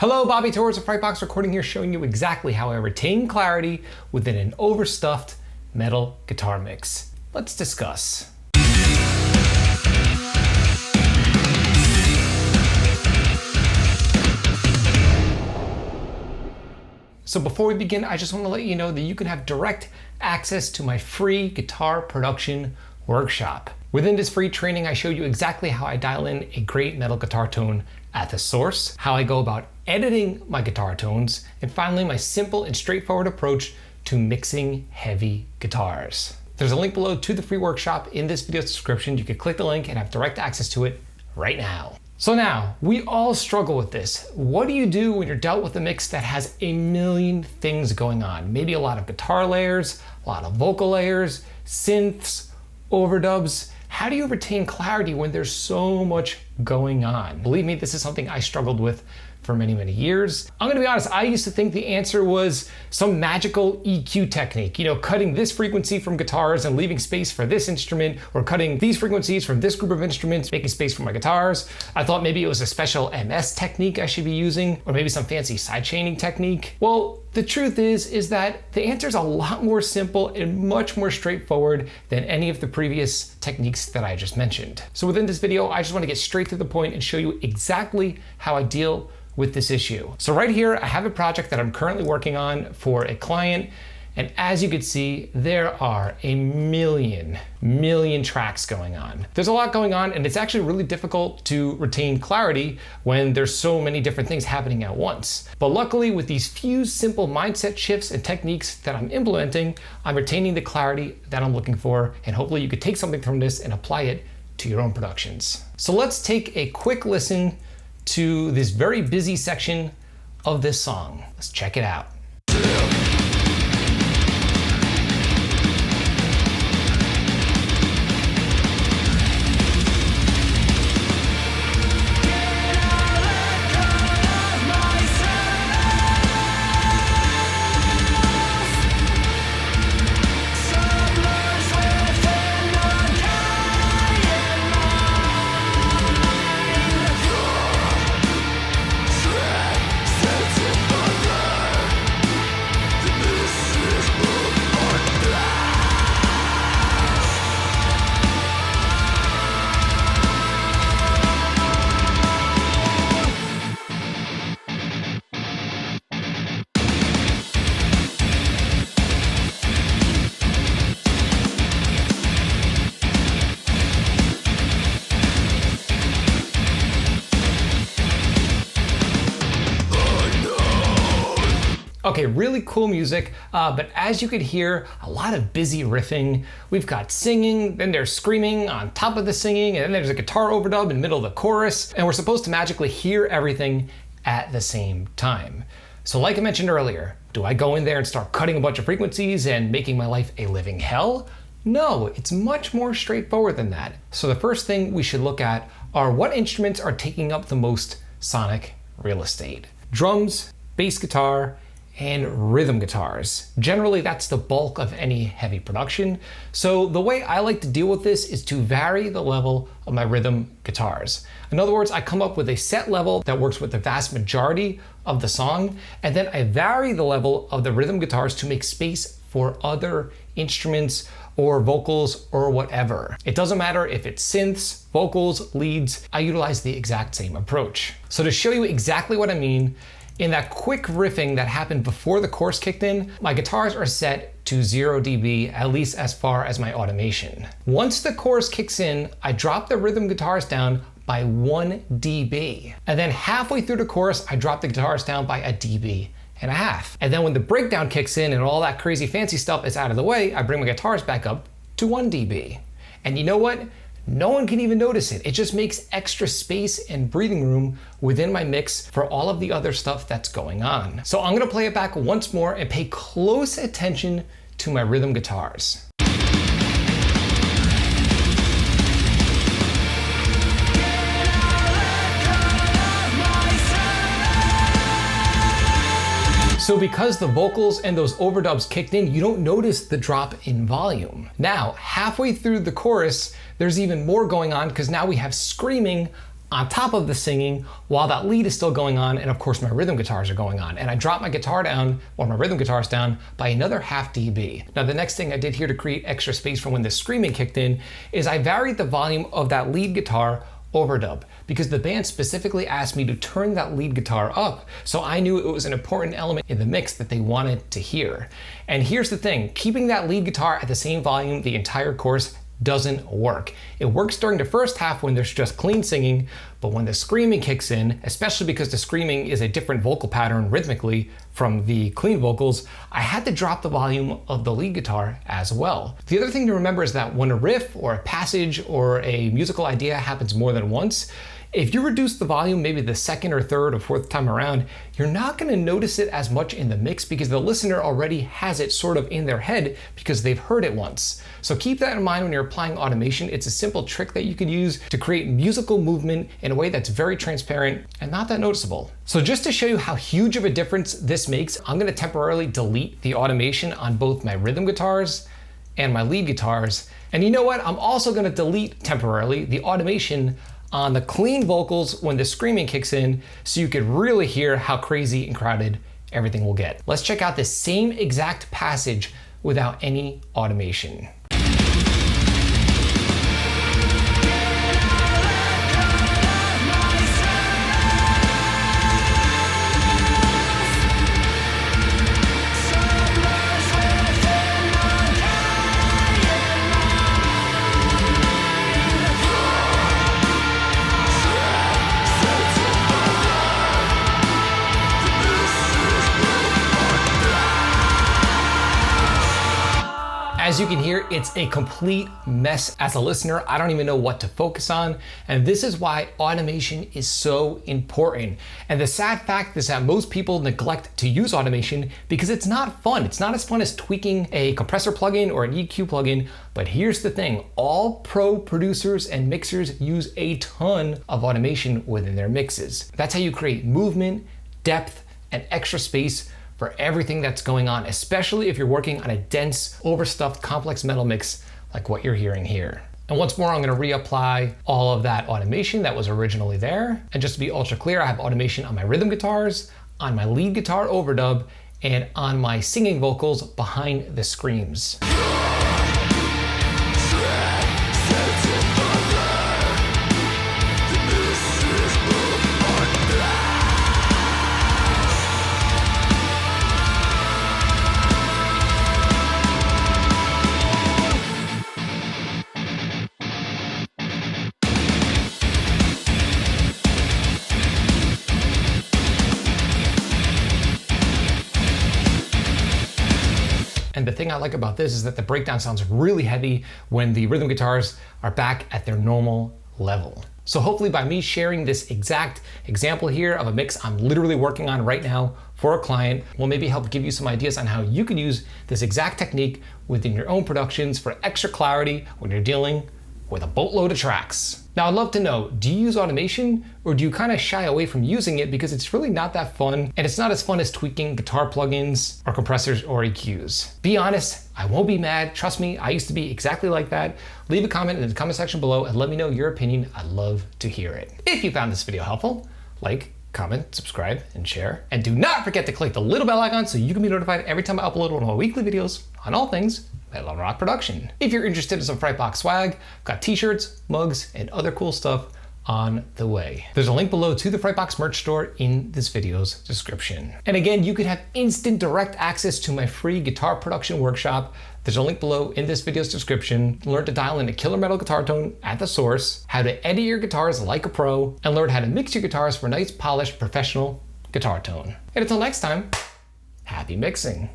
Hello, Bobby Torres of Frightbox recording here, showing you exactly how I retain clarity within an overstuffed metal guitar mix. Let's discuss. So before we begin, I just want to let you know that you can have direct access to my free guitar production workshop. Within this free training, I show you exactly how I dial in a great metal guitar tone at the source, how I go about editing my guitar tones, and finally my simple and straightforward approach to mixing heavy guitars. There's a link below to the free workshop in this video's description. You can click the link and have direct access to it right now. So now, we all struggle with this. What do you do when you're dealt with a mix that has a million things going on? Maybe a lot of guitar layers, a lot of vocal layers, synths, overdubs. How do you retain clarity when there's so much going on? Believe me, this is something I struggled with for many, many years. I'm gonna be honest, I used to think the answer was some magical EQ technique, cutting this frequency from guitars and leaving space for this instrument, or cutting these frequencies from this group of instruments, making space for my guitars. I thought maybe it was a special MS technique I should be using, or maybe some fancy sidechaining technique. Well, the truth is that the answer is a lot more simple and much more straightforward than any of the previous techniques that I just mentioned. So within this video, I just want to get straight to the point and show you exactly how I deal with this issue. So right here, I have a project that I'm currently working on for a client. And as you can see, there are a million tracks going on. There's a lot going on, and it's actually really difficult to retain clarity when there's so many different things happening at once. But luckily, with these few simple mindset shifts and techniques that I'm implementing, I'm retaining the clarity that I'm looking for, and hopefully you could take something from this and apply it to your own productions. So let's take a quick listen to this very busy section of this song. Let's check it out. Okay, really cool music, but as you could hear, a lot of busy riffing. We've got singing, then there's screaming on top of the singing, and then there's a guitar overdub in the middle of the chorus, and we're supposed to magically hear everything at the same time. So like I mentioned earlier, do I go in there and start cutting a bunch of frequencies and making my life a living hell? No, it's much more straightforward than that. So the first thing we should look at are what instruments are taking up the most sonic real estate. Drums, bass guitar, and rhythm guitars. Generally, that's the bulk of any heavy production. So the way I like to deal with this is to vary the level of my rhythm guitars. In other words, I come up with a set level that works with the vast majority of the song, and then I vary the level of the rhythm guitars to make space for other instruments or vocals or whatever. It doesn't matter if it's synths, vocals, leads, I utilize the exact same approach. So to show you exactly what I mean, in that quick riffing that happened before the chorus kicked in, my guitars are set to 0 dB, at least as far as my automation. Once the chorus kicks in, I drop the rhythm guitars down by 1 dB. And then halfway through the chorus, I drop the guitars down by 1.5 dB. And then when the breakdown kicks in and all that crazy fancy stuff is out of the way, I bring my guitars back up to 1 dB. And you know what? No one can even notice it. It just makes extra space and breathing room within my mix for all of the other stuff that's going on. So I'm gonna play it back once more and pay close attention to my rhythm guitars. So because the vocals and those overdubs kicked in, you don't notice the drop in volume. Now, halfway through the chorus, there's even more going on because now we have screaming on top of the singing while that lead is still going on, and of course my rhythm guitars are going on. And I dropped my guitar down, or my rhythm guitars down, by another half dB. Now the next thing I did here to create extra space for when the screaming kicked in is I varied the volume of that lead guitar overdub, because the band specifically asked me to turn that lead guitar up, so I knew it was an important element in the mix that they wanted to hear. And here's the thing, keeping that lead guitar at the same volume the entire course doesn't work. It works during the first half when there's just clean singing, but when the screaming kicks in, especially because the screaming is a different vocal pattern rhythmically from the clean vocals, I had to drop the volume of the lead guitar as well. The other thing to remember is that when a riff or a passage or a musical idea happens more than once, if you reduce the volume maybe the second or third or fourth time around, you're not gonna notice it as much in the mix because the listener already has it sort of in their head because they've heard it once. So keep that in mind when you're applying automation. It's a simple trick that you can use to create musical movement in a way that's very transparent and not that noticeable. So just to show you how huge of a difference this makes, I'm gonna temporarily delete the automation on both my rhythm guitars and my lead guitars. And you know what? I'm also gonna delete temporarily the automation on the clean vocals when the screaming kicks in, so you could really hear how crazy and crowded everything will get. Let's check out the same exact passage without any automation. As you can hear, it's a complete mess. As a listener, I don't even know what to focus on. And this is why automation is so important. And the sad fact is that most people neglect to use automation because it's not fun. It's not as fun as tweaking a compressor plugin or an EQ plugin. But here's the thing, all pro producers and mixers use a ton of automation within their mixes. That's how you create movement, depth, and extra space for everything that's going on, especially if you're working on a dense, overstuffed, complex metal mix like what you're hearing here. And once more, I'm gonna reapply all of that automation that was originally there. And just to be ultra clear, I have automation on my rhythm guitars, on my lead guitar overdub, and on my singing vocals behind the screams. And the thing I like about this is that the breakdown sounds really heavy when the rhythm guitars are back at their normal level. So hopefully by me sharing this exact example here of a mix I'm literally working on right now for a client will maybe help give you some ideas on how you can use this exact technique within your own productions for extra clarity when you're dealing with a boatload of tracks. Now I'd love to know, do you use automation or do you kind of shy away from using it because it's really not that fun and it's not as fun as tweaking guitar plugins or compressors or EQs? Be honest, I won't be mad. Trust me, I used to be exactly like that. Leave a comment in the comment section below and let me know your opinion. I'd love to hear it. If you found this video helpful, like, comment, subscribe, and share. And do not forget to click the little bell icon so you can be notified every time I upload one of my weekly videos on all things Metal Rock production. If you're interested in some Frightbox swag, I've got t-shirts, mugs, and other cool stuff on the way. There's a link below to the Frightbox merch store in this video's description. And again, you can have instant direct access to my free guitar production workshop. There's a link below in this video's description. Learn to dial in a killer metal guitar tone at the source, how to edit your guitars like a pro, and learn how to mix your guitars for a nice, polished, professional guitar tone. And until next time, happy mixing.